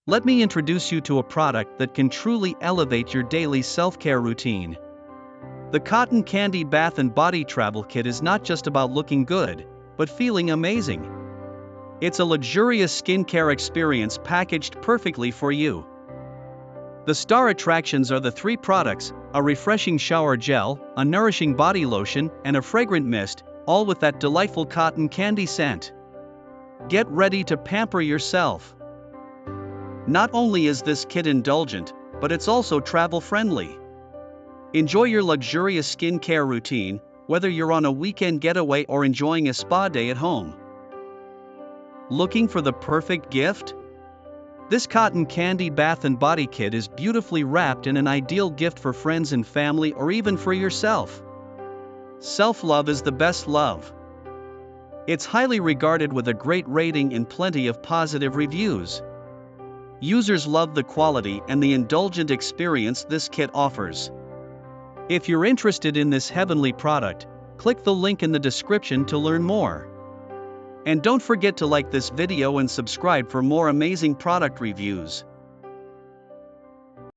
Let me introduce you to a product that can truly elevate your daily self-care routine. The Cotton Candy Bath and Body Travel Kit is not just about looking good, but feeling amazing. It's a luxurious skincare experience packaged perfectly for you. The star attractions are the three products: a refreshing shower gel, a nourishing body lotion, and a fragrant mist, all with that delightful cotton candy scent. Get ready to pamper yourself. Not only is this kit indulgent, but it's also travel-friendly. Enjoy your luxurious skincare routine, whether you're on a weekend getaway or enjoying a spa day at home. Looking for the perfect gift? This Cotton Candy Bath and Body Kit is beautifully wrapped in an ideal gift for friends and family, or even for yourself. Self-love is the best love. It's highly regarded with a great rating and plenty of positive reviews. Users love the quality and the indulgent experience this kit offers. If you're interested in this heavenly product, click the link in the description to learn more. And don't forget to like this video and subscribe for more amazing product reviews.